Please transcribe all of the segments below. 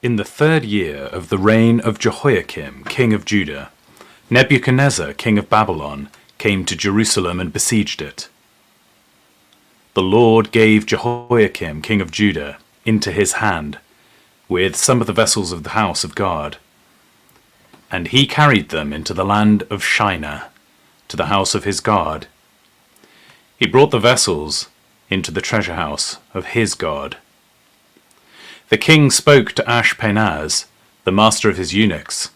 In the 3rd year of the reign of Jehoiakim, king of Judah, Nebuchadnezzar, king of Babylon, came to Jerusalem and besieged it. The Lord gave Jehoiakim, king of Judah, into his hand, with some of the vessels of the house of God. And he carried them into the land of Shinar, to the house of his God. He brought the vessels into the treasure house of his God. The king spoke to Ashpenaz, the master of his eunuchs,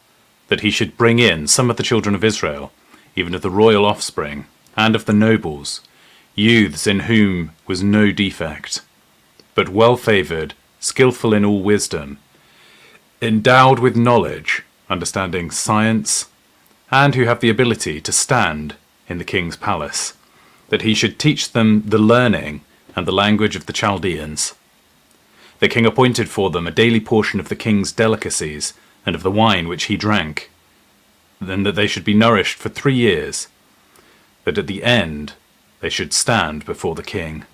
that he should bring in some of the children of Israel, even of the royal offspring, and of the nobles, youths in whom was no defect, but well-favoured, skilful in all wisdom, endowed with knowledge, understanding science, and who have the ability to stand in the king's palace, that he should teach them the learning and the language of the Chaldeans. The king appointed for them a daily portion of the king's delicacies and of the wine which he drank, then that they should be nourished for 3 years, that at the end they should stand before the king.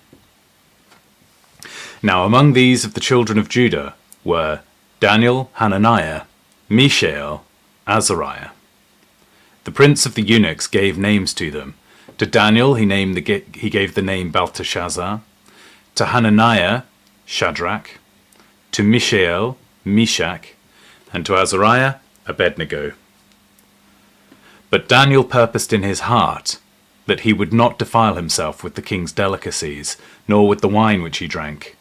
Now among these of the children of Judah were Daniel, Hananiah, Mishael, Azariah. The prince of the eunuchs gave names to them. To Daniel he gave the name Belteshazzar, to Hananiah Shadrach, to Mishael Meshach, and to Azariah Abednego. But Daniel purposed in his heart that he would not defile himself with the king's delicacies, nor with the wine which he drank.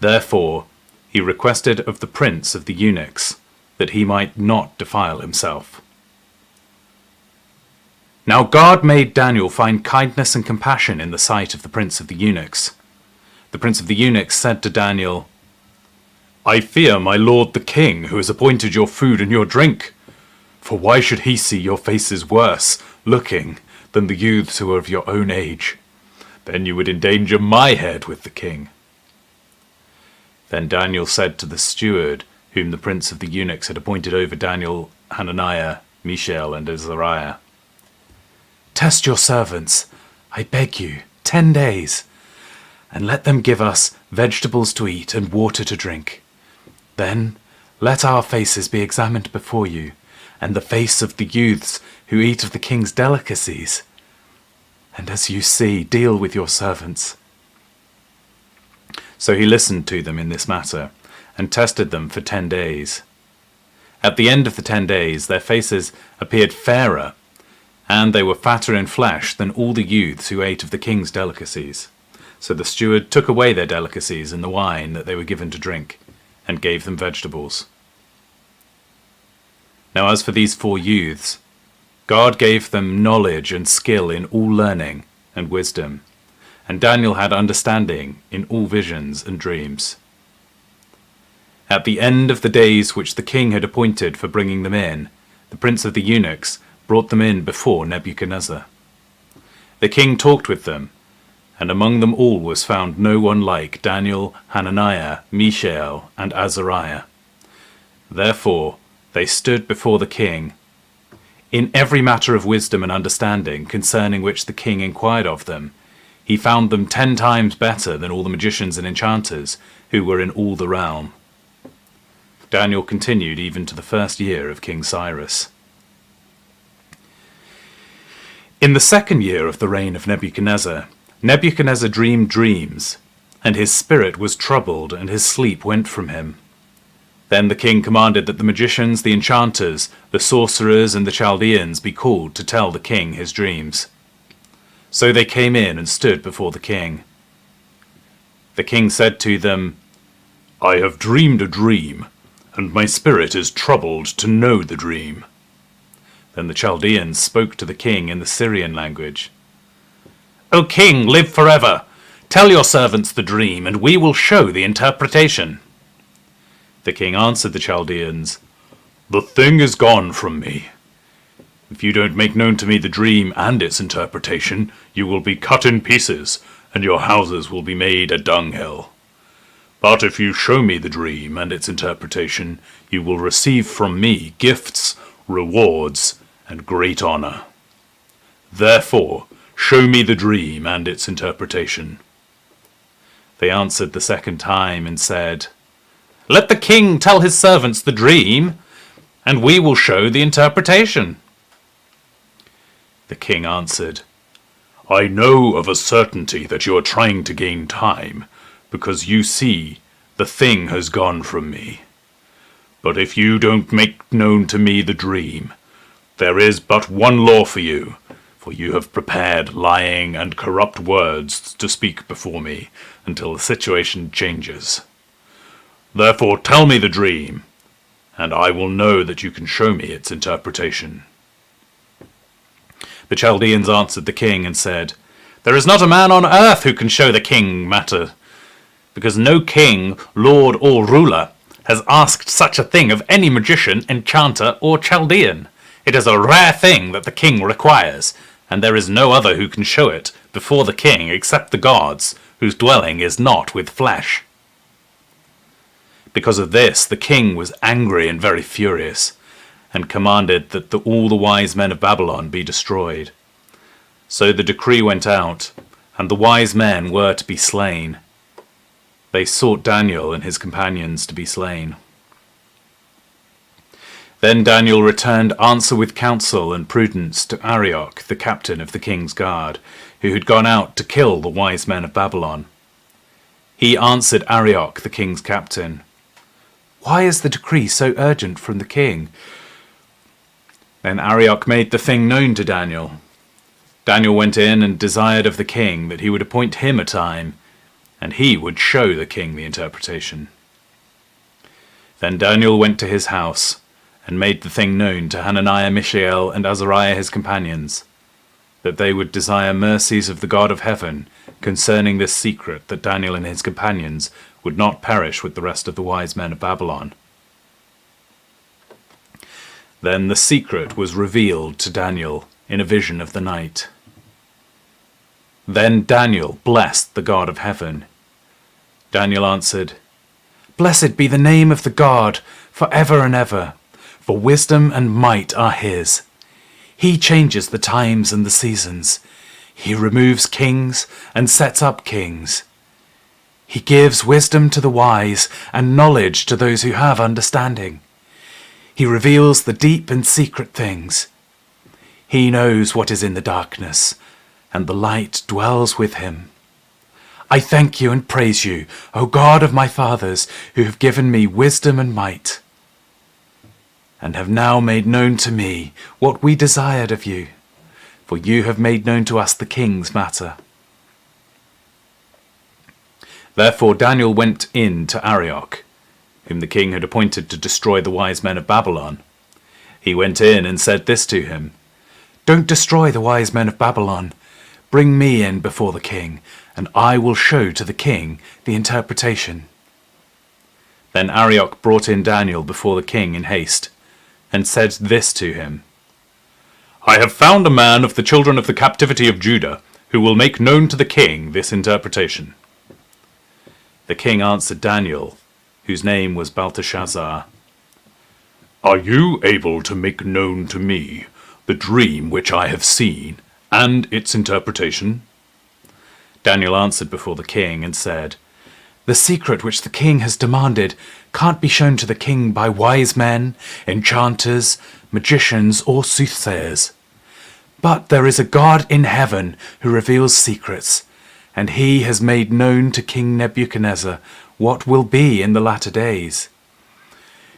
Therefore he requested of the prince of the eunuchs that he might not defile himself. Now God made Daniel find kindness and compassion in the sight of the prince of the eunuchs. The prince of the eunuchs said to Daniel, "I fear my lord the king, who has appointed your food and your drink. For why should he see your faces worse looking than the youths who are of your own age? Then you would endanger my head with the king." Then Daniel said to the steward, whom the prince of the eunuchs had appointed over Daniel, Hananiah, Mishael, and Azariah, "Test your servants, I beg you, 10 days, and let them give us vegetables to eat and water to drink. Then let our faces be examined before you, and the face of the youths who eat of the king's delicacies. And as you see, deal with your servants." So he listened to them in this matter, and tested them for 10 days. At the end of the 10 days their faces appeared fairer, and they were fatter in flesh than all the youths who ate of the king's delicacies. So the steward took away their delicacies and the wine that they were given to drink, and gave them vegetables. Now as for these 4 youths, God gave them knowledge and skill in all learning and wisdom, and Daniel had understanding in all visions and dreams. At the end of the days which the king had appointed for bringing them in, the prince of the eunuchs brought them in before Nebuchadnezzar. The king talked with them, and among them all was found no one like Daniel, Hananiah, Mishael, and Azariah. Therefore they stood before the king. In every matter of wisdom and understanding concerning which the king inquired of them, he found them 10 times better than all the magicians and enchanters who were in all the realm. Daniel continued even to the 1st year of King Cyrus. In the 2nd year of the reign of Nebuchadnezzar, Nebuchadnezzar dreamed dreams, and his spirit was troubled, and his sleep went from him. Then the king commanded that the magicians, the enchanters, the sorcerers, and the Chaldeans be called to tell the king his dreams. So they came in and stood before the king. The king said to them, "I have dreamed a dream, and my spirit is troubled to know the dream." Then the Chaldeans spoke to the king in the Syrian language. "O king, live forever! Tell your servants the dream, and we will show the interpretation." The king answered the Chaldeans, "The thing is gone from me. If you don't make known to me the dream and its interpretation, you will be cut in pieces, and your houses will be made a dunghill. But if you show me the dream and its interpretation, you will receive from me gifts, rewards, and great honor. Therefore, show me the dream and its interpretation." They answered the 2nd time and said, Let the king tell his servants the dream, and we will show the interpretation." The king answered, "I know of a certainty that you are trying to gain time, because you see the thing has gone from me. But if you don't make known to me the dream, there is but one law for you have prepared lying and corrupt words to speak before me until the situation changes. Therefore tell me the dream, and I will know that you can show me its interpretation." The Chaldeans answered the king and said, "There is not a man on earth who can show the king matter, because no king, lord, or ruler has asked such a thing of any magician, enchanter, or Chaldean. It is a rare thing that the king requires, and there is no other who can show it before the king except the gods, whose dwelling is not with flesh." Because of this, the king was angry and very furious, and commanded that all the wise men of Babylon be destroyed. So the decree went out, and the wise men were to be slain. They sought Daniel and his companions to be slain. Then Daniel returned answer with counsel and prudence to Arioch, the captain of the king's guard, who had gone out to kill the wise men of Babylon. He answered Arioch, the king's captain, "Why is the decree so urgent from the king?" Then Arioch made the thing known to Daniel. Daniel went in and desired of the king that he would appoint him a time, and he would show the king the interpretation. Then Daniel went to his house, and made the thing known to Hananiah, Mishael, and Azariah his companions, that they would desire mercies of the God of heaven concerning this secret, that Daniel and his companions would not perish with the rest of the wise men of Babylon. Then the secret was revealed to Daniel in a vision of the night. Then Daniel blessed the God of heaven. Daniel answered, "Blessed be the name of the God for ever and ever, for wisdom and might are his. He changes the times and the seasons. He removes kings and sets up kings. He gives wisdom to the wise and knowledge to those who have understanding. He reveals the deep and secret things. He knows what is in the darkness, and the light dwells with him. I thank you and praise you, O God of my fathers, who have given me wisdom and might, and have now made known to me what we desired of you, for you have made known to us the king's matter." Therefore Daniel went in to Arioch, whom the king had appointed to destroy the wise men of Babylon. He went in and said this to him, "Don't destroy the wise men of Babylon. Bring me in before the king, and I will show to the king the interpretation." Then Arioch brought in Daniel before the king in haste, and said this to him, "I have found a man of the children of the captivity of Judah, who will make known to the king this interpretation." The king answered Daniel, whose name was Belteshazzar, "Are you able to make known to me the dream which I have seen, and its interpretation?" Daniel answered before the king and said, "The secret which the king has demanded can't be shown to the king by wise men, enchanters, magicians, or soothsayers. But there is a God in heaven who reveals secrets, and he has made known to King Nebuchadnezzar what will be in the latter days.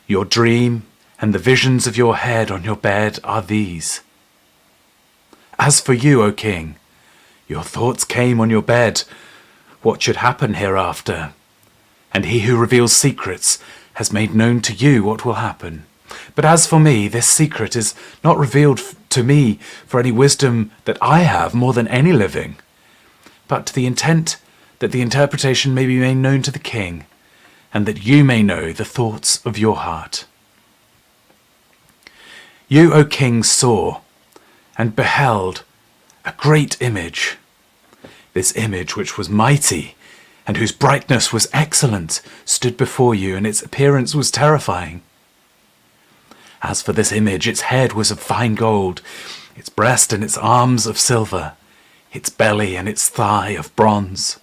Your dream and the visions of your head on your bed are these. As for you, O king, your thoughts came on your bed, what should happen hereafter, and he who reveals secrets has made known to you what will happen. But as for me, this secret is not revealed to me for any wisdom that I have more than any living, but to the intent that the interpretation may be made known to the king, and that you may know the thoughts of your heart. You, O king, saw and beheld a great image. This image, which was mighty and whose brightness was excellent, stood before you, and its appearance was terrifying. As for this image, its head was of fine gold, its breast and its arms of silver, its belly and its thigh of bronze,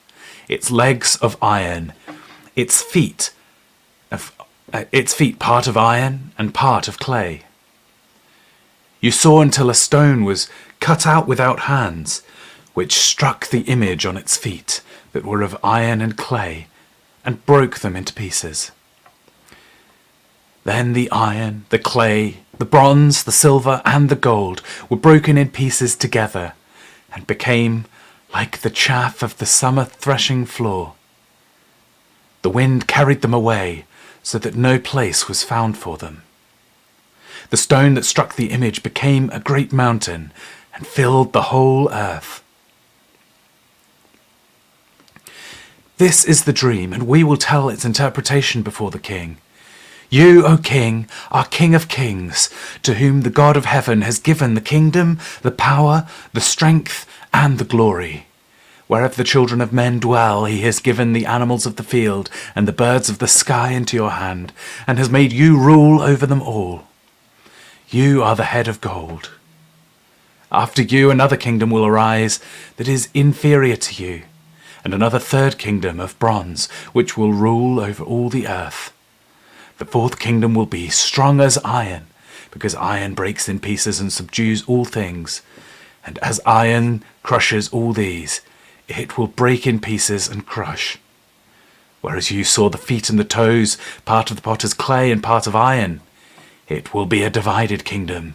its legs of iron, its feet its feet part of iron and part of clay. You saw until a stone was cut out without hands, which struck the image on its feet that were of iron and clay, and broke them into pieces. Then the iron, the clay, the bronze, the silver, and the gold were broken in pieces together, and became like the chaff of the summer threshing floor. The wind carried them away, so that no place was found for them. The stone that struck the image became a great mountain, and filled the whole earth. This is the dream, and we will tell its interpretation before the king. You, O king, are King of kings, to whom the God of heaven has given the kingdom, the power, the strength, and the glory. Wherever the children of men dwell, he has given the animals of the field and the birds of the sky into your hand, and has made you rule over them all. You are the head of gold. After you another kingdom will arise that is inferior to you, and another third kingdom of bronze, which will rule over all the earth. The fourth kingdom will be strong as iron, because iron breaks in pieces and subdues all things. And as iron crushes all these, it will break in pieces and crush. Whereas you saw the feet and the toes, part of the potter's clay and part of iron, it will be a divided kingdom.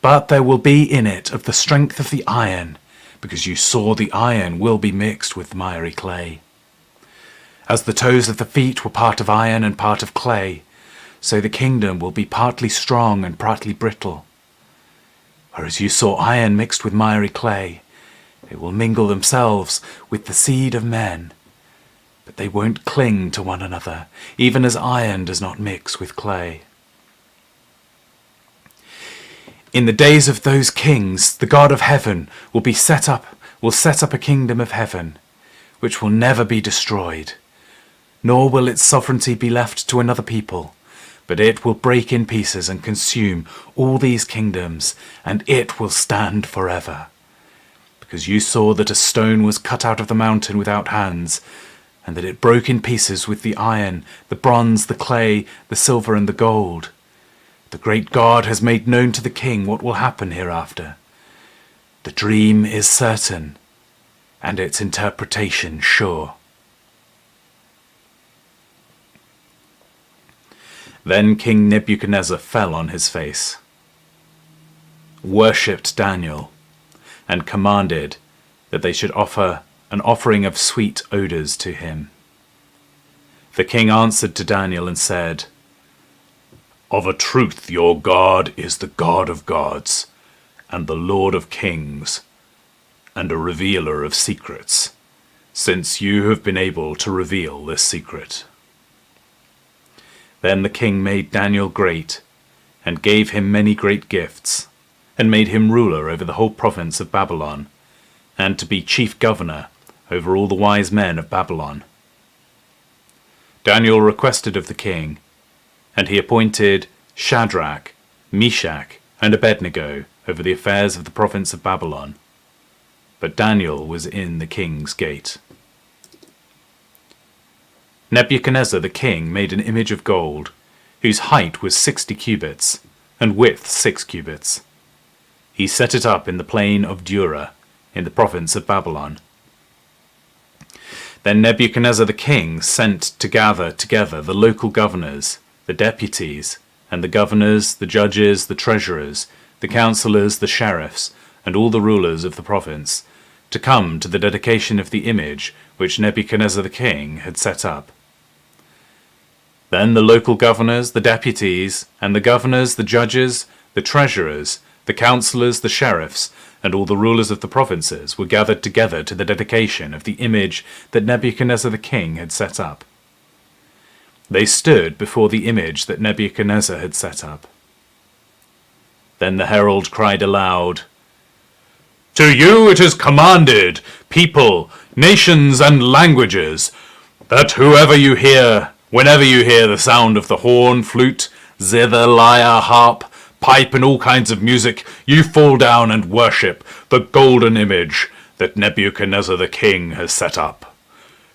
But there will be in it of the strength of the iron, because you saw the iron will be mixed with miry clay. As the toes of the feet were part of iron and part of clay, so the kingdom will be partly strong and partly brittle. Whereas you saw iron mixed with miry clay, they will mingle themselves with the seed of men, but they won't cling to one another, even as iron does not mix with clay. In the days of those kings, the God of heaven will set up a kingdom of heaven, which will never be destroyed, nor will its sovereignty be left to another people, but it will break in pieces and consume all these kingdoms, and it will stand forever. Because you saw that a stone was cut out of the mountain without hands, and that it broke in pieces with the iron, the bronze, the clay, the silver, and the gold. The great God has made known to the king what will happen hereafter. The dream is certain, and its interpretation sure. Then King Nebuchadnezzar fell on his face, worshipped Daniel, and commanded that they should offer an offering of sweet odours to him. The king answered to Daniel and said, "Of a truth your God is the God of gods, and the Lord of kings, and a revealer of secrets, since you have been able to reveal this secret." Then the king made Daniel great, and gave him many great gifts, and made him ruler over the whole province of Babylon, and to be chief governor over all the wise men of Babylon. Daniel requested of the king, and he appointed Shadrach, Meshach, and Abednego over the affairs of the province of Babylon. But Daniel was in the king's gate. Nebuchadnezzar the king made an image of gold, whose height was 60 cubits, and width 6 cubits. He set it up in the plain of Dura, in the province of Babylon. Then Nebuchadnezzar the king sent to gather together the local governors, the deputies, and the governors, the judges, the treasurers, the councillors, the sheriffs, and all the rulers of the province, to come to the dedication of the image which Nebuchadnezzar the king had set up. Then the local governors, the deputies, and the governors, the judges, the treasurers, the councillors, the sheriffs, and all the rulers of the provinces were gathered together to the dedication of the image that Nebuchadnezzar the king had set up. They stood before the image that Nebuchadnezzar had set up. Then the herald cried aloud, "To you it is commanded, people, nations, and languages, that whenever you hear the sound of the horn, flute, zither, lyre, harp, pipe, and all kinds of music, you fall down and worship the golden image that Nebuchadnezzar the king has set up.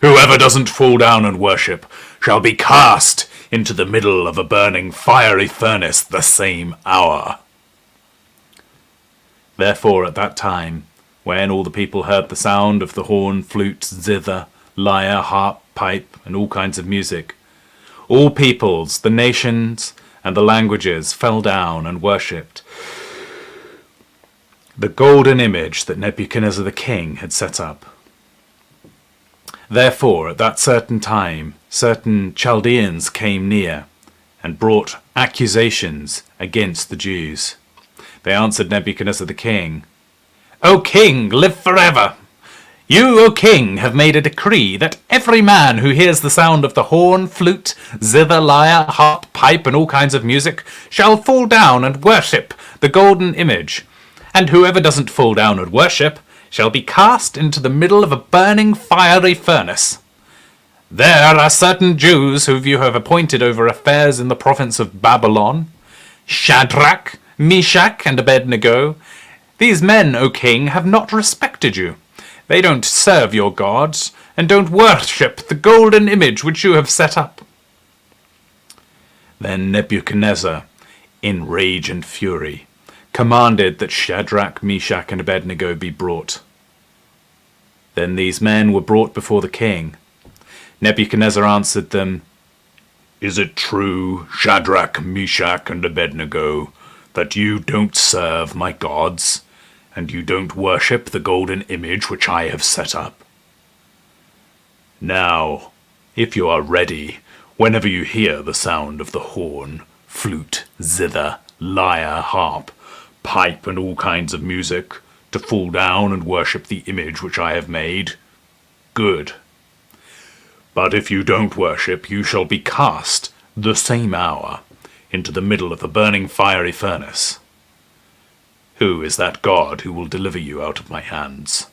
Whoever doesn't fall down and worship shall be cast into the middle of a burning fiery furnace the same hour. Therefore at that time, when all the people heard the sound of the horn, flute, zither, lyre, harp, pipe, and all kinds of music, all peoples, the nations, and the languages fell down and worshipped the golden image that Nebuchadnezzar the king had set up. Therefore, at that certain time, certain Chaldeans came near and brought accusations against the Jews. They answered Nebuchadnezzar the king, "O king, live forever! You, O king, have made a decree that every man who hears the sound of the horn, flute, zither, lyre, harp, pipe, and all kinds of music shall fall down and worship the golden image, and whoever doesn't fall down and worship shall be cast into the middle of a burning fiery furnace. There are certain Jews whom you have appointed over affairs in the province of Babylon, Shadrach, Meshach, and Abednego. These men, O king, have not respected you. They don't serve your gods, and don't worship the golden image which you have set up." Then Nebuchadnezzar, in rage and fury, commanded that Shadrach, Meshach, and Abednego be brought. Then these men were brought before the king. Nebuchadnezzar answered them, "Is it true, Shadrach, Meshach, and Abednego, that you don't serve my gods, and you don't worship the golden image which I have set up? Now, if you are ready, whenever you hear the sound of the horn, flute, zither, lyre, harp, pipe, and all kinds of music, to fall down and worship the image which I have made, good. But if you don't worship, you shall be cast the same hour into the middle of a burning fiery furnace. Who is that God who will deliver you out of my hands?"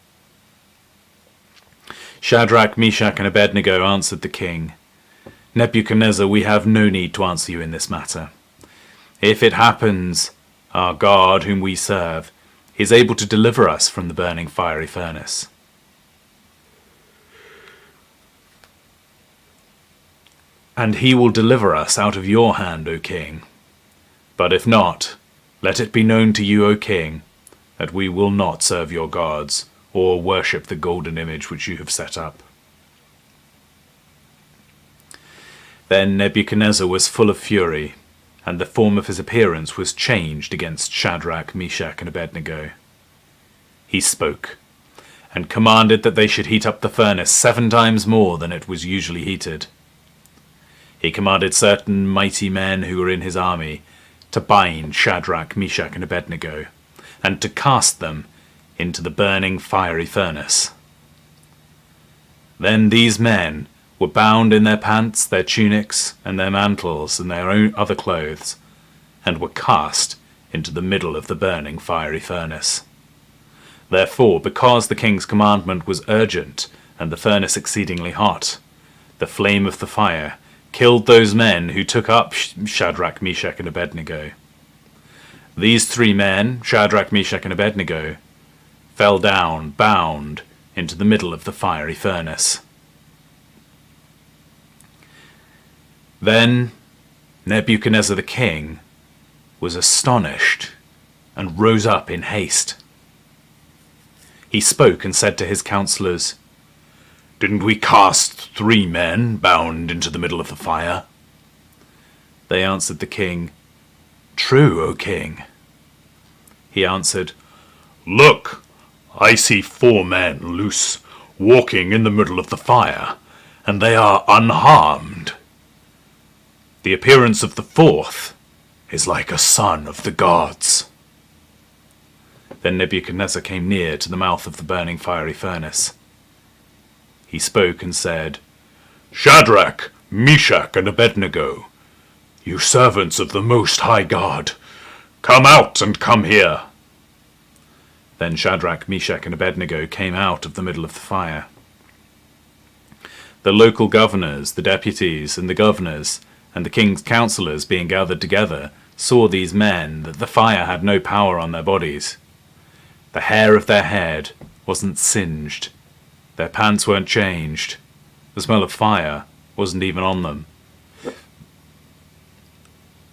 Shadrach, Meshach, and Abednego answered the king, "Nebuchadnezzar, we have no need to answer you in this matter. If it happens, our God, whom we serve, is able to deliver us from the burning fiery furnace. And he will deliver us out of your hand, O king. But if not, let it be known to you, O king, that we will not serve your gods, or worship the golden image which you have set up." Then Nebuchadnezzar was full of fury, and the form of his appearance was changed against Shadrach, Meshach, and Abednego. He spoke, and commanded that they should heat up the furnace 7 times more than it was usually heated. He commanded certain mighty men who were in his army to bind Shadrach, Meshach, and Abednego, and to cast them into the burning fiery furnace. Then these men were bound in their pants, their tunics, and their mantles, and their own other clothes, and were cast into the middle of the burning fiery furnace. Therefore, because the king's commandment was urgent, and the furnace exceedingly hot, the flame of the fire killed those men who took up Shadrach, Meshach, and Abednego. These 3 men, Shadrach, Meshach, and Abednego, fell down, bound, into the middle of the fiery furnace. Then Nebuchadnezzar the king was astonished and rose up in haste. He spoke and said to his counselors, "Didn't we cast 3 men bound into the middle of the fire?" They answered the king, "True, O king." He answered, "Look, I see 4 men loose, walking in the middle of the fire, and they are unharmed. The appearance of the 4th is like a son of the gods." Then Nebuchadnezzar came near to the mouth of the burning fiery furnace. He spoke and said, "Shadrach, Meshach, and Abednego, you servants of the Most High God, come out and come here." Then Shadrach, Meshach, and Abednego came out of the middle of the fire. The local governors, the deputies, and the governors, and the king's counselors being gathered together, saw these men, that the fire had no power on their bodies. The hair of their head wasn't singed, their pants weren't changed, the smell of fire wasn't even on them.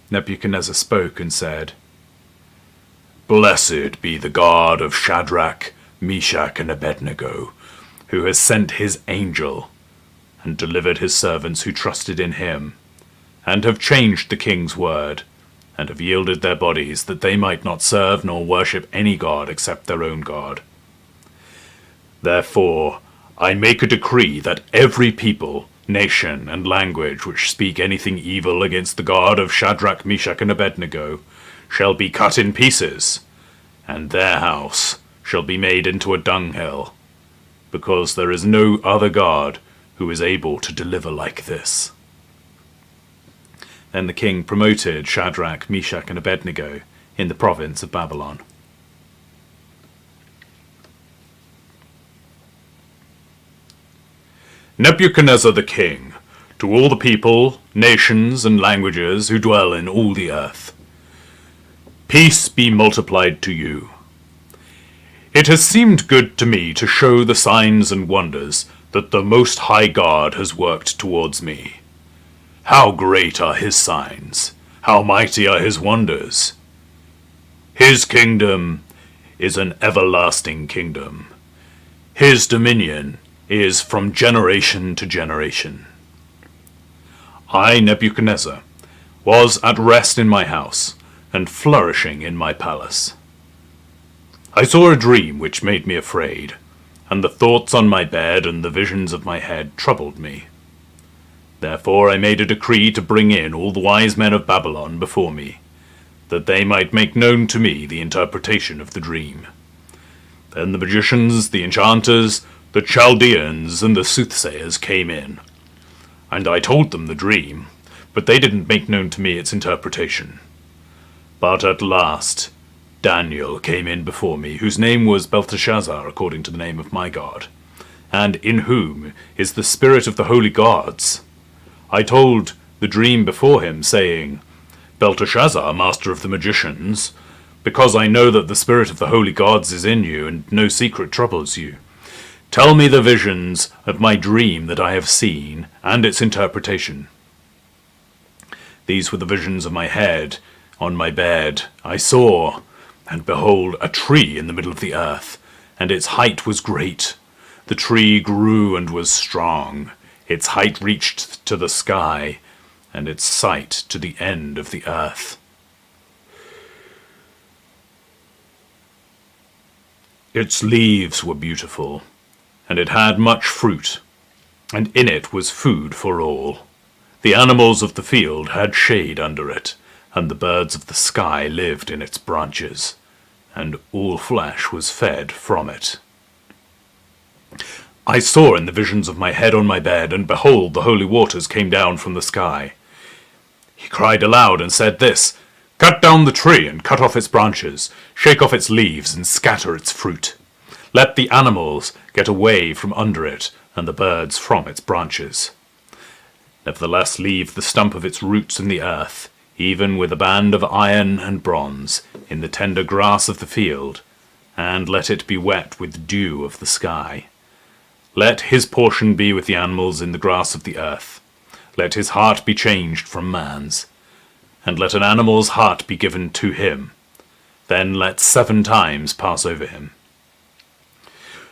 Nebuchadnezzar spoke and said, "Blessed be the God of Shadrach, Meshach, and Abednego, who has sent his angel and delivered his servants who trusted in him, and have changed the king's word, and have yielded their bodies, that they might not serve nor worship any god except their own God. Therefore I make a decree that every people, nation, and language which speak anything evil against the God of Shadrach, Meshach, and Abednego shall be cut in pieces, and their house shall be made into a dunghill, because there is no other God who is able to deliver like this." Then the king promoted Shadrach, Meshach, and Abednego in the province of Babylon. Nebuchadnezzar the king, to all the people, nations, and languages who dwell in all the earth. Peace be multiplied to you. It has seemed good to me to show the signs and wonders that the Most High God has worked towards me. How great are his signs! How mighty are his wonders! His kingdom is an everlasting kingdom. His dominion is from generation to generation. I, Nebuchadnezzar, was at rest in my house, and flourishing in my palace. I saw a dream which made me afraid, and the thoughts on my bed and the visions of my head troubled me. Therefore I made a decree to bring in all the wise men of Babylon before me, that they might make known to me the interpretation of the dream. Then the magicians, the enchanters, the Chaldeans, and the soothsayers came in, and I told them the dream, but they didn't make known to me its interpretation. But at last Daniel came in before me, whose name was Belteshazzar, according to the name of my God, and in whom is the spirit of the holy gods. I told the dream before him, saying, Belteshazzar, master of the magicians, because I know that the spirit of the holy gods is in you, and no secret troubles you, tell me the visions of my dream that I have seen, and its interpretation. These were the visions of my head. On my bed I saw, and behold, a tree in the middle of the earth, and its height was great. The tree grew and was strong. Its height reached to the sky, and its sight to the end of the earth. Its leaves were beautiful, and it had much fruit, and in it was food for all. The animals of the field had shade under it, and the birds of the sky lived in its branches, and all flesh was fed from it. I saw in the visions of my head on my bed, and behold, the holy waters came down from the sky. He cried aloud and said this, Cut down the tree and cut off its branches, shake off its leaves and scatter its fruit. Let the animals get away from under it, and the birds from its branches. Nevertheless leave the stump of its roots in the earth, even with a band of iron and bronze, in the tender grass of the field, and let it be wet with dew of the sky. Let his portion be with the animals in the grass of the earth. Let his heart be changed from man's, and let an animal's heart be given to him. Then let 7 times pass over him.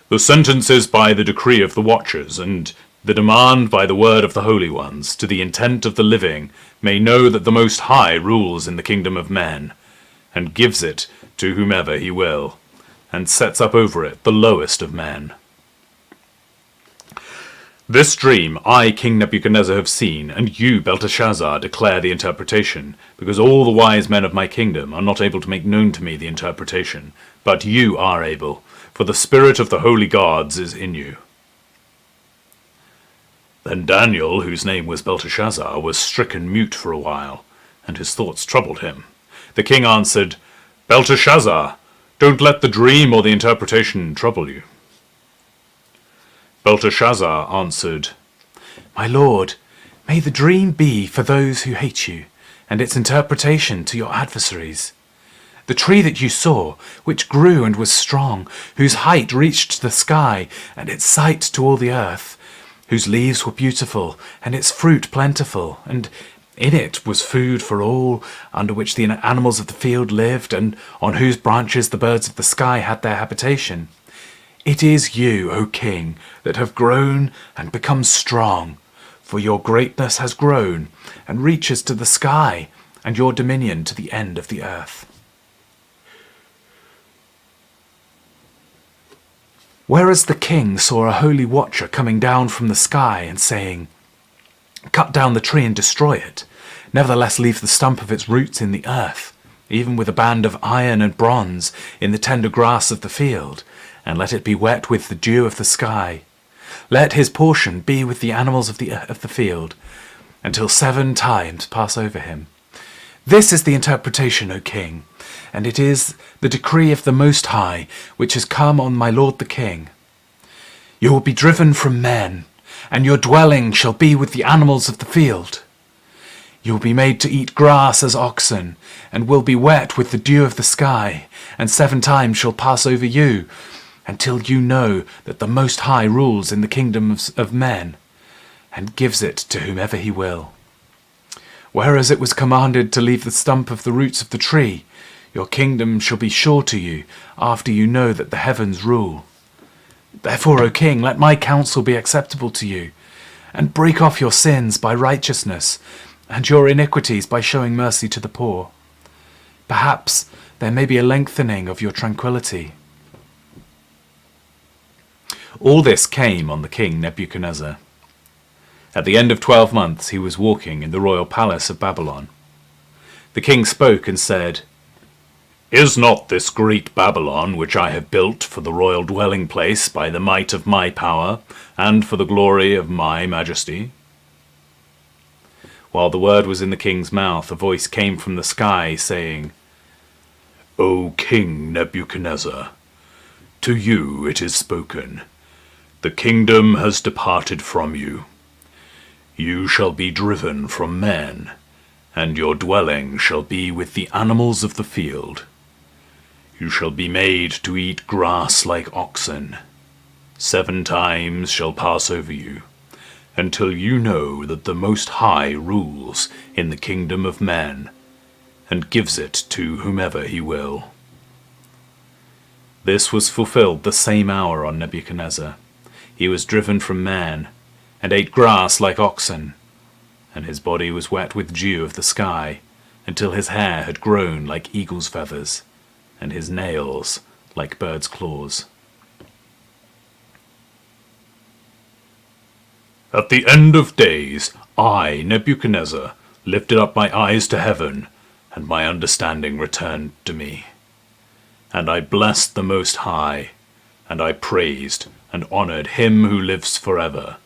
The sentence is by the decree of the watchers, and the demand by the word of the holy ones, to the intent of the living may know that the Most High rules in the kingdom of men, and gives it to whomever he will, and sets up over it the lowest of men. This dream I, King Nebuchadnezzar, have seen, and you, Belteshazzar, declare the interpretation, because all the wise men of my kingdom are not able to make known to me the interpretation, but you are able, for the spirit of the holy gods is in you. Then Daniel, whose name was Belteshazzar, was stricken mute for a while, and his thoughts troubled him. The king answered, Belteshazzar, don't let the dream or the interpretation trouble you. Belteshazzar answered, My lord, may the dream be for those who hate you, and its interpretation to your adversaries. The tree that you saw, which grew and was strong, whose height reached the sky, and its sight to all the earth, whose leaves were beautiful, and its fruit plentiful, and in it was food for all, under which the animals of the field lived, and on whose branches the birds of the sky had their habitation. It is you, O King, that have grown and become strong, for your greatness has grown and reaches to the sky, and your dominion to the end of the earth. Whereas the king saw a holy watcher coming down from the sky and saying, "Cut down the tree and destroy it, nevertheless leave the stump of its roots in the earth, even with a band of iron and bronze in the tender grass of the field, and let it be wet with the dew of the sky. Let his portion be with the animals of the field, until 7 times pass over him. This is the interpretation, O king, and it is the decree of the Most High, which has come on my lord the king. You will be driven from men, and your dwelling shall be with the animals of the field. You will be made to eat grass as oxen, and will be wet with the dew of the sky, and 7 times shall pass over you, until you know that the Most High rules in the kingdom of men, and gives it to whomever he will. Whereas it was commanded to leave the stump of the roots of the tree, your kingdom shall be sure to you, after you know that the heavens rule. Therefore, O king, let my counsel be acceptable to you, and break off your sins by righteousness, and your iniquities by showing mercy to the poor. Perhaps there may be a lengthening of your tranquility." All this came on the king Nebuchadnezzar. At the end of 12 months he was walking in the royal palace of Babylon. The king spoke and said, "Is not this great Babylon, which I have built for the royal dwelling place by the might of my power, and for the glory of my majesty?" While the word was in the king's mouth, a voice came from the sky, saying, "O King Nebuchadnezzar, to you it is spoken. The kingdom has departed from you. You shall be driven from men, and your dwelling shall be with the animals of the field. You shall be made to eat grass like oxen. 7 times shall pass over you, until you know that the Most High rules in the kingdom of men, and gives it to whomever he will." This was fulfilled the same hour on Nebuchadnezzar. He was driven from man, and ate grass like oxen, and his body was wet with dew of the sky, until his hair had grown like eagle's feathers, and his nails like birds' claws. At the end of days, I, Nebuchadnezzar, lifted up my eyes to heaven, and my understanding returned to me. And I blessed the Most High, and I praised and honored him who lives forever.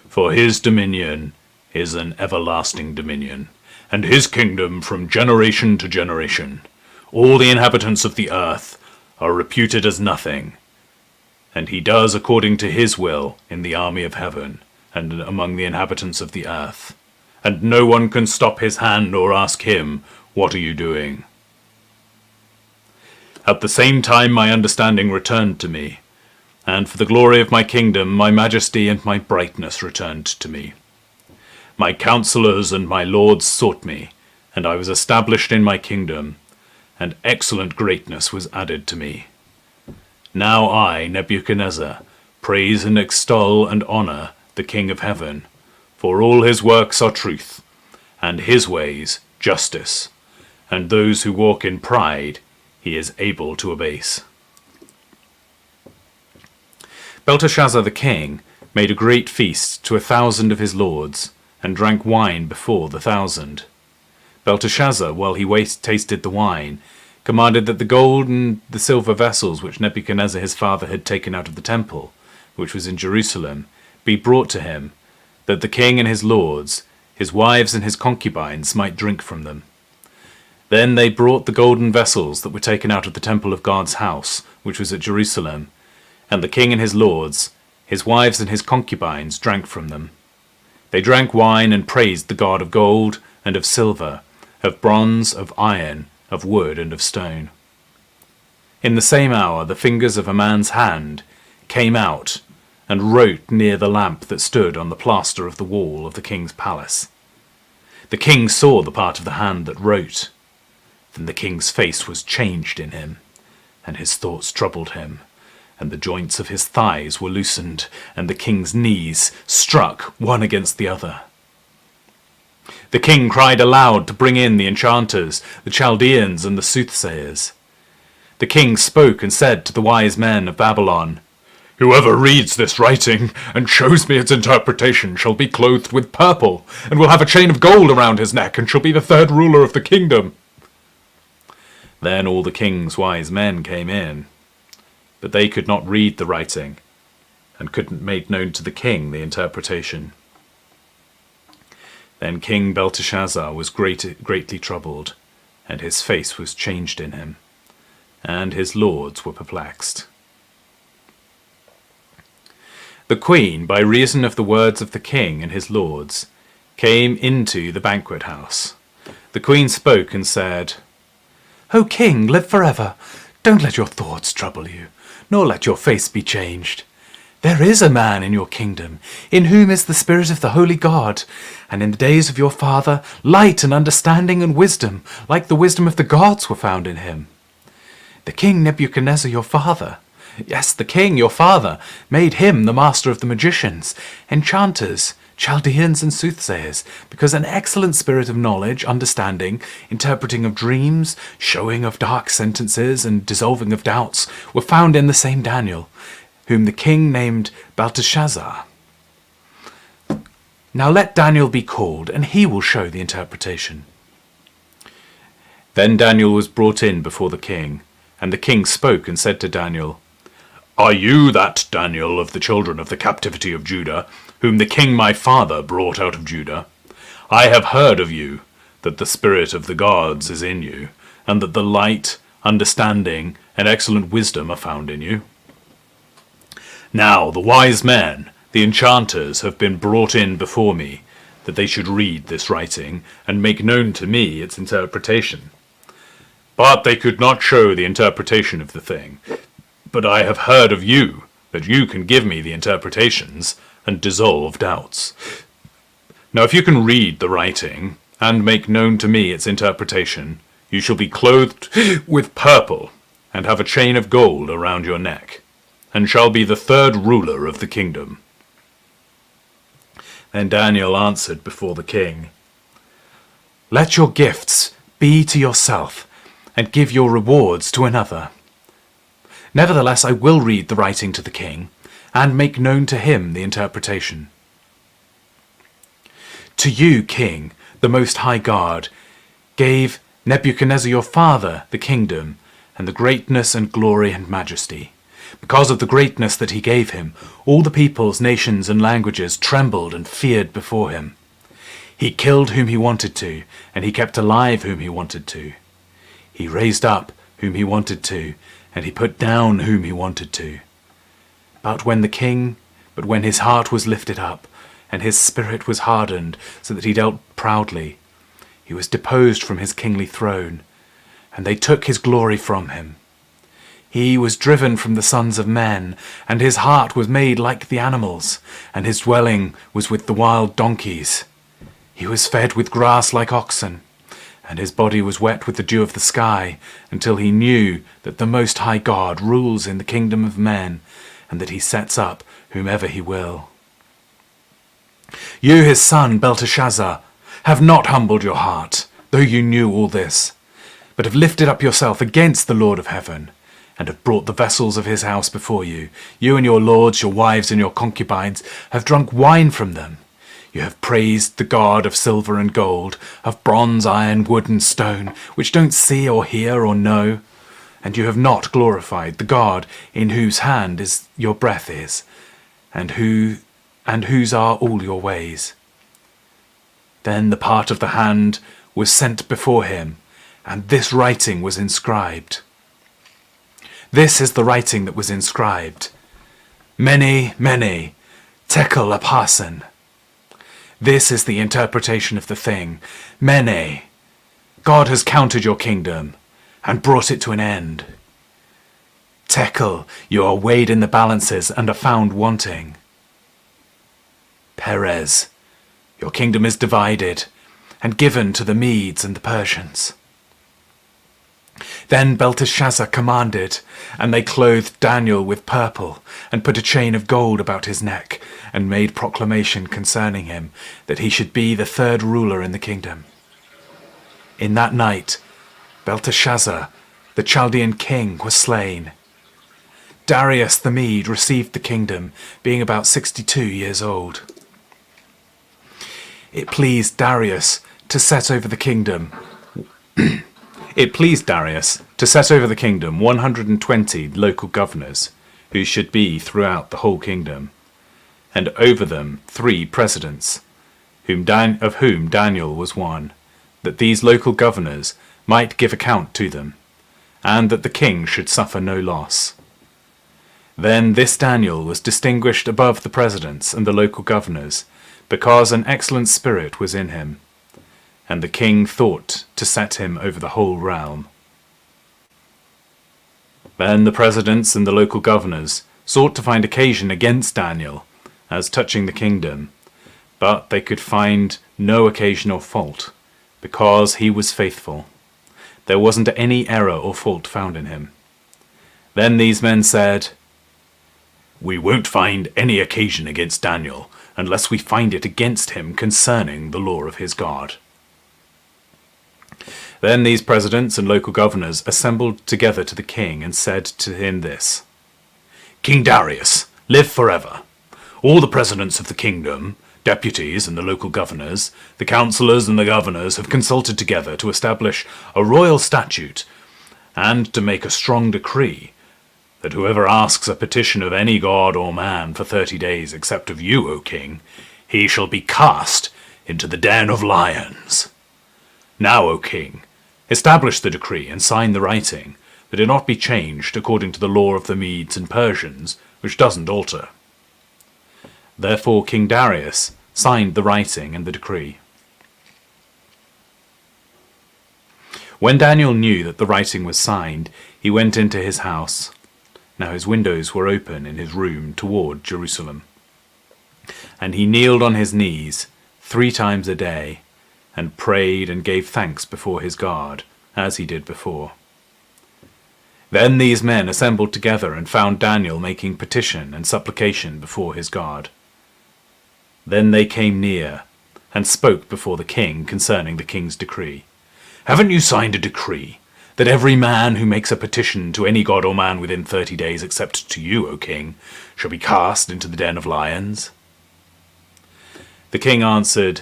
For his dominion is an everlasting dominion, and his kingdom from generation to generation. All the inhabitants of the earth are reputed as nothing, and he does according to his will in the army of heaven and among the inhabitants of the earth. And no one can stop his hand or ask him, "What are you doing?" At the same time my understanding returned to me, and for the glory of my kingdom, my majesty and my brightness returned to me. My counselors and my lords sought me, and I was established in my kingdom, and excellent greatness was added to me. Now I, Nebuchadnezzar, praise and extol and honor the King of heaven, for all his works are truth, and his ways justice, and those who walk in pride he is able to abase. Belteshazzar the king made a great feast to 1,000 of his lords, and drank wine before the 1,000. Belteshazzar, while he tasted the wine, commanded that the gold and the silver vessels which Nebuchadnezzar his father had taken out of the temple, which was in Jerusalem, be brought to him, that the king and his lords, his wives and his concubines, might drink from them. Then they brought the golden vessels that were taken out of the temple of God's house, which was at Jerusalem, and the king and his lords, his wives and his concubines, drank from them. They drank wine and praised the God of gold and of silver, of bronze, of iron, of wood, and of stone. In the same hour the fingers of a man's hand came out, and wrote near the lamp that stood on the plaster of the wall of the king's palace. The king saw the part of the hand that wrote. Then the king's face was changed in him, and his thoughts troubled him, and the joints of his thighs were loosened, and the king's knees struck one against the other. The king cried aloud to bring in the enchanters, the Chaldeans, and the soothsayers. The king spoke and said to the wise men of Babylon, "Whoever reads this writing and shows me its interpretation shall be clothed with purple, and will have a chain of gold around his neck, and shall be the third ruler of the kingdom." Then all the king's wise men came in, but they could not read the writing, and couldn't make known to the king the interpretation. Then King Belteshazzar was greatly troubled, and his face was changed in him, and his lords were perplexed. The queen, by reason of the words of the king and his lords, came into the banquet house. The queen spoke and said, "O king, live forever. Don't let your thoughts trouble you, nor let your face be changed. There is a man in your kingdom, in whom is the spirit of the holy God, and in the days of your father light and understanding and wisdom, like the wisdom of the gods, were found in him. The king Nebuchadnezzar your father, yes, the king your father, made him the master of the magicians, enchanters, Chaldeans, and soothsayers, because an excellent spirit of knowledge, understanding, interpreting of dreams, showing of dark sentences, and dissolving of doubts were found in the same Daniel, whom the king named Belteshazzar. Now let Daniel be called, and he will show the interpretation." Then Daniel was brought in before the king, and the king spoke and said to Daniel, "Are you that Daniel of the children of the captivity of Judah, whom the king my father brought out of Judah? I have heard of you, that the spirit of the gods is in you, and that the light, understanding, and excellent wisdom are found in you. Now the wise men, the enchanters, have been brought in before me, that they should read this writing, and make known to me its interpretation. But they could not show the interpretation of the thing. But I have heard of you, that you can give me the interpretations, and dissolve doubts. Now if you can read the writing, and make known to me its interpretation, you shall be clothed with purple, and have a chain of gold around your neck, and shall be the third ruler of the kingdom." Then Daniel answered before the king, "Let your gifts be to yourself, and give your rewards to another. Nevertheless I will read the writing to the king, and make known to him the interpretation. To you, king, the most high God gave Nebuchadnezzar your father the kingdom, and the greatness and glory and majesty. Because of the greatness that he gave him, all the peoples, nations, and languages trembled and feared before him. He killed whom he wanted to, and he kept alive whom he wanted to. He raised up whom he wanted to, and he put down whom he wanted to. But when his heart was lifted up, and his spirit was hardened, so that he dealt proudly, he was deposed from his kingly throne, and they took his glory from him. He was driven from the sons of men, and his heart was made like the animals, and his dwelling was with the wild donkeys. He was fed with grass like oxen, and his body was wet with the dew of the sky, until he knew that the Most High God rules in the kingdom of men, and that he sets up whomever he will. You, his son, Belteshazzar, have not humbled your heart, though you knew all this, but have lifted up yourself against the Lord of heaven, and have brought the vessels of his house before you. You and your lords, your wives, and your concubines have drunk wine from them. You have praised the God of silver and gold, of bronze, iron, wood, and stone, which don't see or hear or know. And you have not glorified the God in whose hand is your breath is, and whose are all your ways. Then the part of the hand was sent before him, and this writing was inscribed. This is the writing that was inscribed. Mene, Mene, Tekel Upharsin. This is the interpretation of the thing. Mene, God has counted your kingdom and brought it to an end. Tekel, you are weighed in the balances and are found wanting. Perez, your kingdom is divided and given to the Medes and the Persians. Then Belteshazzar commanded, and they clothed Daniel with purple, and put a chain of gold about his neck, and made proclamation concerning him, that he should be the third ruler in the kingdom. In that night, Belteshazzar, the Chaldean king, was slain. Darius the Mede received the kingdom, being about 62 years old. It pleased Darius to set over the kingdom 120 local governors, who should be throughout the whole kingdom, and over them 3 presidents, of whom Daniel was one, that these local governors might give account to them, and that the king should suffer no loss. Then this Daniel was distinguished above the presidents and the local governors, because an excellent spirit was in him, and the king thought to set him over the whole realm. Then the presidents and the local governors sought to find occasion against Daniel, as touching the kingdom, but they could find no occasion or fault, because he was faithful. There wasn't any error or fault found in him. Then these men said, "We won't find any occasion against Daniel, unless we find it against him concerning the law of his God." Then these presidents and local governors assembled together to the king and said to him this: "King Darius, live forever. All the presidents of the kingdom, deputies and the local governors, the councillors and the governors have consulted together to establish a royal statute and to make a strong decree that whoever asks a petition of any god or man for 30 days except of you, O king, he shall be cast into the den of lions. Now, O king, establish the decree and sign the writing, that it not be changed according to the law of the Medes and Persians, which doesn't alter." Therefore King Darius signed the writing and the decree. When Daniel knew that the writing was signed, he went into his house. Now his windows were open in his room toward Jerusalem. And he kneeled on his knees 3 times a day, and prayed and gave thanks before his God, as he did before. Then these men assembled together and found Daniel making petition and supplication before his God. Then they came near, and spoke before the king concerning the king's decree. "Haven't you signed a decree, that every man who makes a petition to any god or man within 30 days, except to you, O king, shall be cast into the den of lions?" The king answered,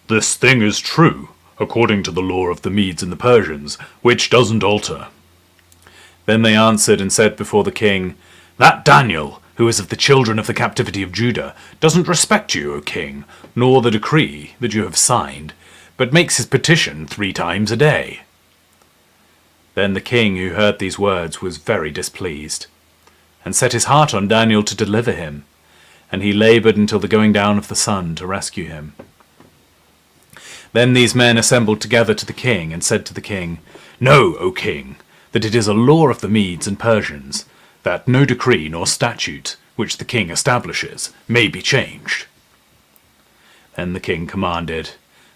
"This thing is true, according to the law of the Medes and the Persians, which doesn't alter." Then they answered and said before the king, "That Daniel, who is of the children of the captivity of Judah, doesn't respect you, O king, nor the decree that you have signed, but makes his petition 3 times a day." Then the king, who heard these words, was very displeased, and set his heart on Daniel to deliver him, and he labored until the going down of the sun to rescue him. Then these men assembled together to the king, and said to the king, "Know, O king, that it is a law of the Medes and Persians, that no decree nor statute which the king establishes may be changed." Then the king commanded,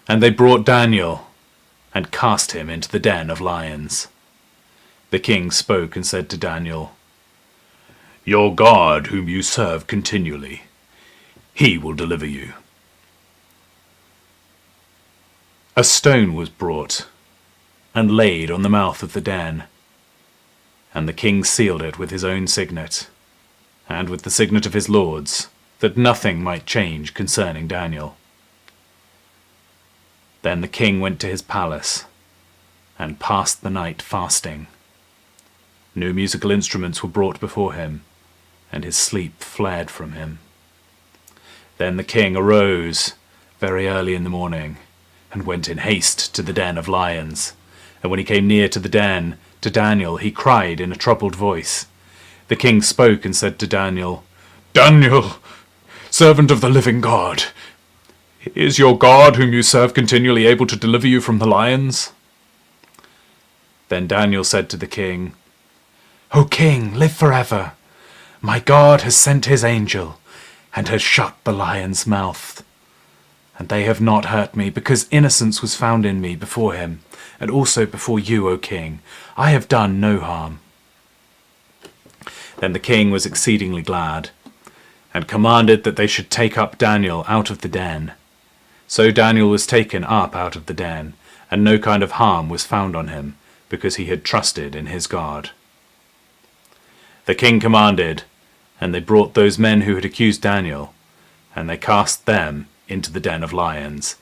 and they brought Daniel, and cast him into the den of lions. The king spoke and said to Daniel, "Your God, whom you serve continually, he will deliver you." A stone was brought, and laid on the mouth of the den, and the king sealed it with his own signet, and with the signet of his lords, that nothing might change concerning Daniel. Then the king went to his palace, and passed the night fasting. No musical instruments were brought before him, and his sleep fled from him. Then the king arose very early in the morning, and went in haste to the den of lions. And when he came near to the den, to Daniel, he cried in a troubled voice. The king spoke and said to Daniel, "Daniel, servant of the living God, is your God, whom you serve continually, able to deliver you from the lions?" Then Daniel said to the king, "O king, live forever. My God has sent his angel and has shut the lion's mouth. And they have not hurt me, because innocence was found in me before him, and also before you, O king. I have done no harm." Then the king was exceedingly glad, and commanded that they should take up Daniel out of the den. So Daniel was taken up out of the den, and no kind of harm was found on him, because he had trusted in his God. The king commanded, and they brought those men who had accused Daniel, and they cast them into the den of lions,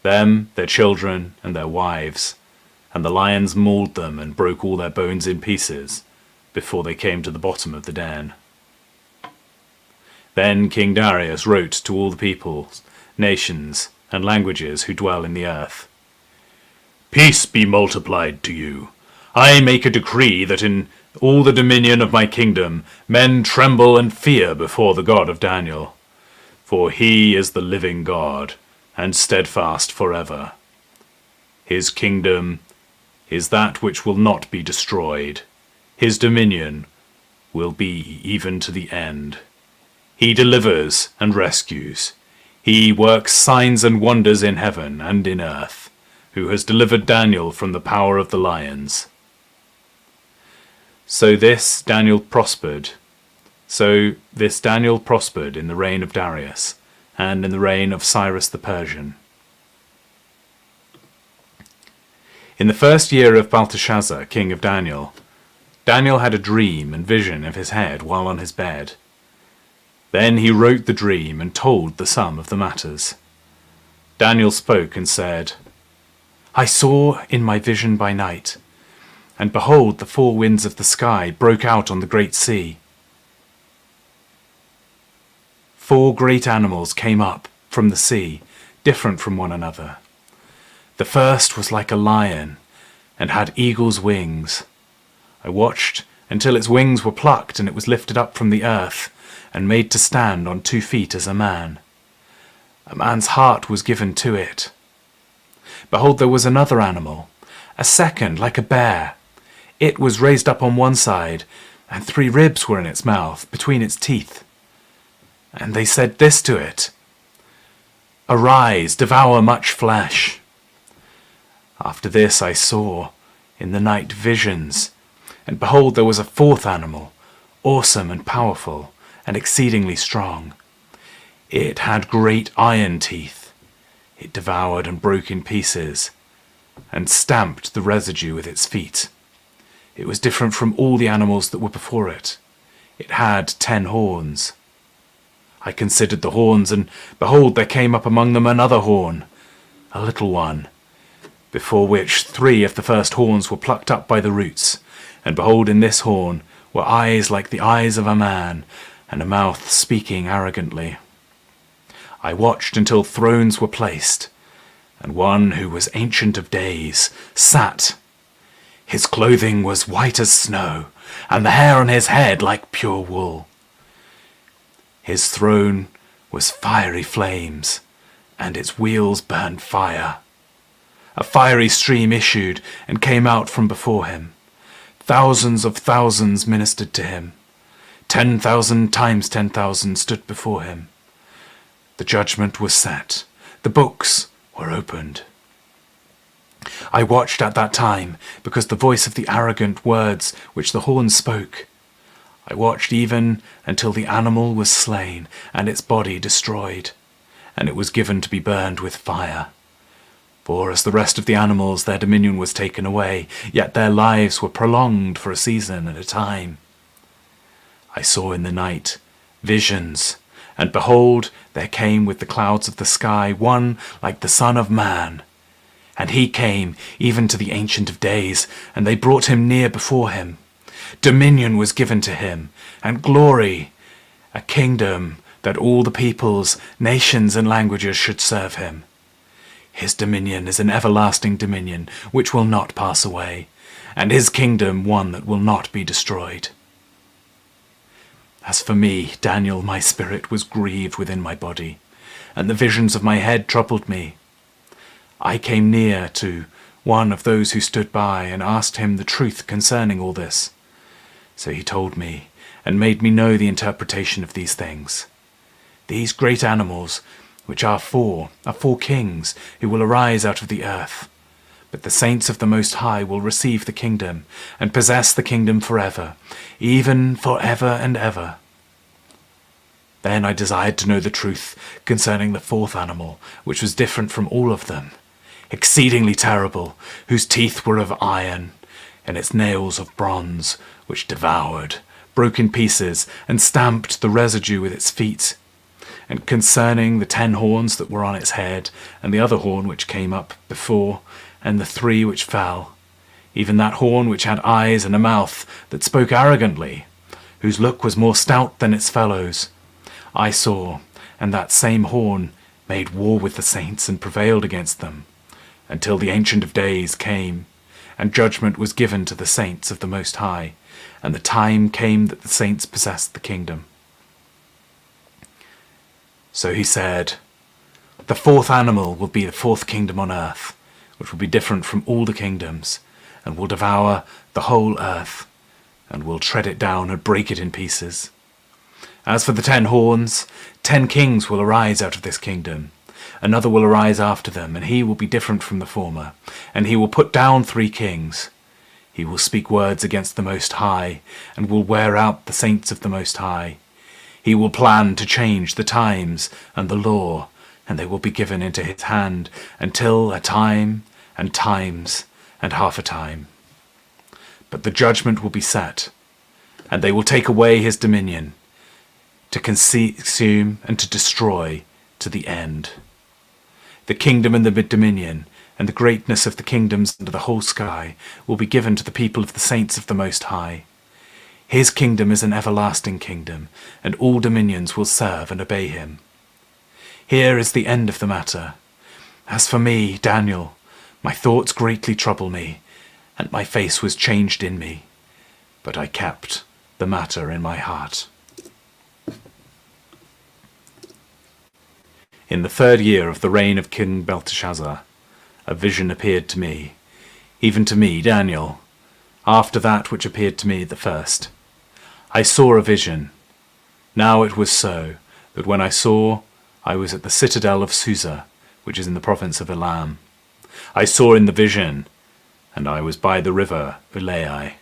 them, their children, and their wives. And the lions mauled them and broke all their bones in pieces before they came to the bottom of the den. Then King Darius wrote to all the peoples, nations, and languages who dwell in the earth, "Peace be multiplied to you. I make a decree that in all the dominion of my kingdom men tremble and fear before the God of Daniel. For he is the living God, and steadfast forever. His kingdom is that which will not be destroyed. His dominion will be even to the end. He delivers and rescues. He works signs and wonders in heaven and in earth, who has delivered Daniel from the power of the lions." So this Daniel prospered in the reign of Darius, and in the reign of Cyrus the Persian. In the first year of Belteshazzar, king of Daniel, Daniel had a dream and vision of his head while on his bed. Then he wrote the dream and told the sum of the matters. Daniel spoke and said, "I saw in my vision by night, and behold, the four winds of the sky broke out on the great sea. 4 great animals came up from the sea, different from one another. The first was like a lion, and had eagle's wings. I watched until its wings were plucked, and it was lifted up from the earth, and made to stand on 2 feet as a man. A man's heart was given to it. Behold, there was another animal, a second like a bear. It was raised up on one side, and 3 ribs were in its mouth, between its teeth. And they said this to it, 'Arise, devour much flesh.' After this I saw in the night visions, and behold, there was a 4th animal, awesome and powerful, and exceedingly strong. It had great iron teeth. It devoured and broke in pieces, and stamped the residue with its feet. It was different from all the animals that were before it. It had 10 horns. I considered the horns, and behold, there came up among them another horn, a little one, before which 3 of the first horns were plucked up by the roots. And behold, in this horn were eyes like the eyes of a man, and a mouth speaking arrogantly. I watched until thrones were placed, and one who was Ancient of Days sat. His clothing was white as snow, and the hair on his head like pure wool. His throne was fiery flames, and its wheels burned fire. A fiery stream issued and came out from before him. Thousands of thousands ministered to him. 10,000 times 10,000 stood before him. The judgment was set. The books were opened. I watched at that time, because the voice of the arrogant words which the horn spoke. I watched even until the animal was slain, and its body destroyed, and it was given to be burned with fire. For as the rest of the animals, their dominion was taken away, yet their lives were prolonged for a season and a time. I saw in the night visions, and behold, there came with the clouds of the sky one like the Son of Man. And he came even to the Ancient of Days, and they brought him near before him. Dominion was given to him, and glory, a kingdom that all the peoples, nations, and languages should serve him. His dominion is an everlasting dominion which will not pass away, and his kingdom one that will not be destroyed. As for me, Daniel, my spirit was grieved within my body, and the visions of my head troubled me. I came near to one of those who stood by and asked him the truth concerning all this. So he told me, and made me know the interpretation of these things. These great animals, which are four kings who will arise out of the earth. But the saints of the Most High will receive the kingdom, and possess the kingdom forever, even forever and ever. Then I desired to know the truth concerning the fourth animal, which was different from all of them, exceedingly terrible, whose teeth were of iron, and its nails of bronze, which devoured, broke in pieces, and stamped the residue with its feet. And concerning the 10 horns that were on its head, and the other horn which came up before, and the 3 which fell, even that horn which had eyes and a mouth, that spoke arrogantly, whose look was more stout than its fellows, I saw, and that same horn made war with the saints and prevailed against them, until the Ancient of Days came, and judgment was given to the saints of the Most High, and the time came that the saints possessed the kingdom. So he said, the fourth animal will be the fourth kingdom on earth, which will be different from all the kingdoms, and will devour the whole earth, and will tread it down and break it in pieces. As for the 10 horns, 10 kings will arise out of this kingdom. Another will arise after them, and he will be different from the former, and he will put down 3 kings. He will speak words against the Most High, and will wear out the saints of the Most High. He will plan to change the times and the law, and they will be given into his hand until a time and times and half a time. But the judgment will be set, and they will take away his dominion, to consume and to destroy to the end. The kingdom and the dominion and the greatness of the kingdoms under the whole sky will be given to the people of the saints of the Most High. His kingdom is an everlasting kingdom, and all dominions will serve and obey him. Here is the end of the matter. As for me, Daniel, my thoughts greatly trouble me, and my face was changed in me. But I kept the matter in my heart. In the 3rd year of the reign of King Belteshazzar, a vision appeared to me, even to me, Daniel, after that which appeared to me at the first. I saw a vision. Now it was so, that when I saw, I was at the citadel of Susa, which is in the province of Elam. I saw in the vision, and I was by the river Ulai.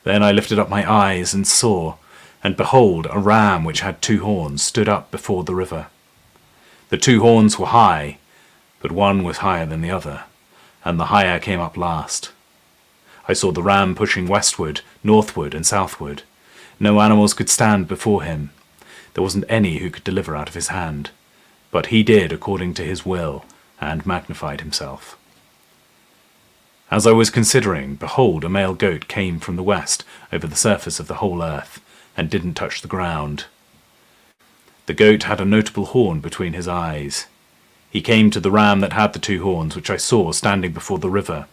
Then I lifted up my eyes and saw, and behold, a ram which had 2 horns stood up before the river. The 2 horns were high, but one was higher than the other, and the higher came up last. I saw the ram pushing westward, northward, and southward. No animals could stand before him. There wasn't any who could deliver out of his hand. But he did according to his will, and magnified himself. As I was considering, behold, a male goat came from the west over the surface of the whole earth, and didn't touch the ground. The goat had a notable horn between his eyes. He came to the ram that had the 2 horns, which I saw standing before the river,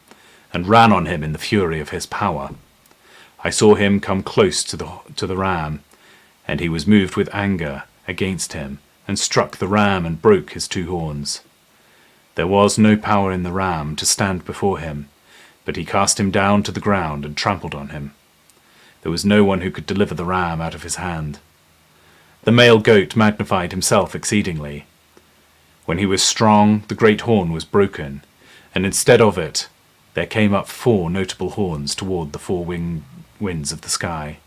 and ran on him in the fury of his power. I saw him come close to the ram, and he was moved with anger against him, and struck the ram and broke his 2 horns. There was no power in the ram to stand before him, but he cast him down to the ground and trampled on him. There was no one who could deliver the ram out of his hand. The male goat magnified himself exceedingly. When he was strong, the great horn was broken, and instead of it, there came up 4 notable horns toward the 4 winds of the sky.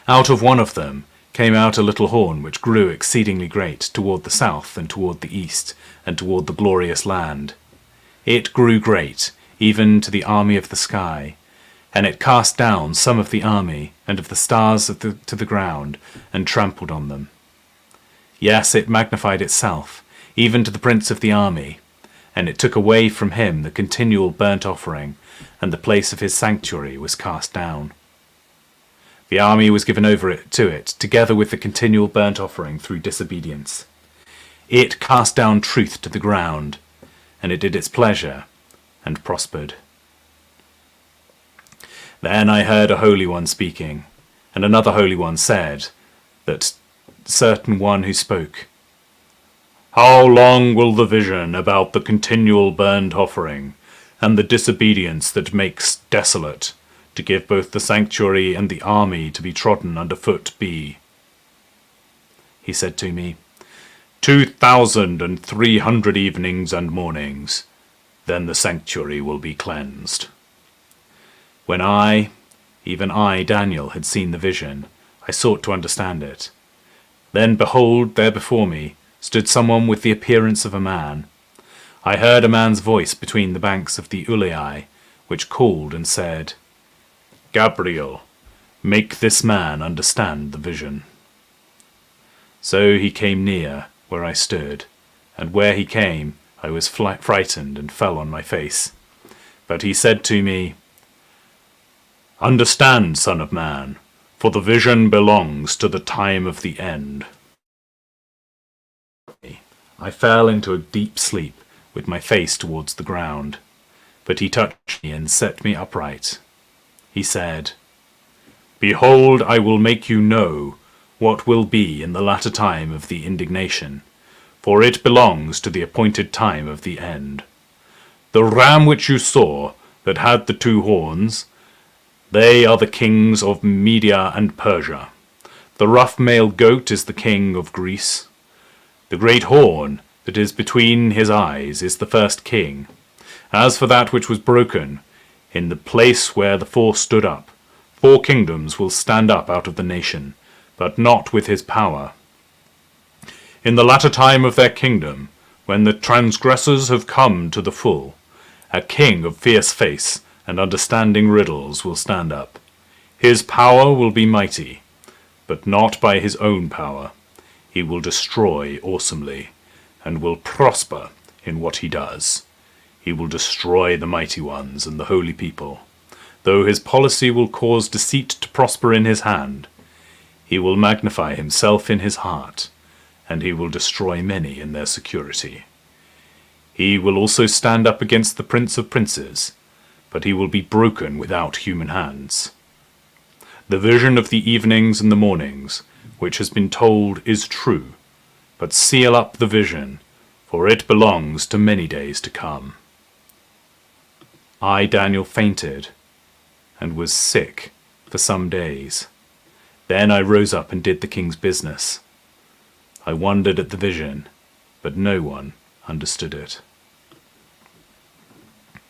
Out of one of them came out a little horn which grew exceedingly great toward the south and toward the east and toward the glorious land. It grew great, even to the army of the sky, and it cast down some of the army and of the stars to the ground and trampled on them. Yes, it magnified itself, even to the prince of the army, and it took away from him the continual burnt offering, and the place of his sanctuary was cast down. The army was given over to it, together with the continual burnt offering through disobedience. It cast down truth to the ground, and it did its pleasure, and prospered. Then I heard a holy one speaking, and another holy one said, that certain one who spoke, "How long will the vision about the continual burnt offering, and the disobedience that makes desolate, to give both the sanctuary and the army to be trodden under foot be. He said to me, 2,300 evenings and mornings, then the sanctuary will be cleansed. When even I, Daniel, had seen the vision, I sought to understand it. Then behold, there before me stood someone with the appearance of a man. I heard a man's voice between the banks of the Ulai, which called and said, Gabriel, make this man understand the vision. So he came near where I stood, and where he came I was frightened and fell on my face. But he said to me, Understand, Son of Man, for the vision belongs to the time of the end. I fell into a deep sleep with my face towards the ground, but he touched me and set me upright. He said, Behold, I will make you know what will be in the latter time of the indignation, for it belongs to the appointed time of the end. The ram which you saw, that had the 2 horns, they are the kings of Media and Persia. The rough male goat is the king of Greece. The great horn that is between his eyes is the first king. As for that which was broken, in the place where the 4 stood up, 4 kingdoms will stand up out of the nation, but not with his power. In the latter time of their kingdom, when the transgressors have come to the full, a king of fierce face and understanding riddles will stand up. His power will be mighty, but not by his own power. He will destroy awesomely, and will prosper in what he does. He will destroy the mighty ones and the holy people. Though his policy will cause deceit to prosper in his hand, he will magnify himself in his heart, and he will destroy many in their security. He will also stand up against the Prince of Princes, but he will be broken without human hands. The vision of the evenings and the mornings, which has been told, is true, but seal up the vision, for it belongs to many days to come. I, Daniel, fainted and was sick for some days. Then I rose up and did the king's business. I wondered at the vision, but no one understood it.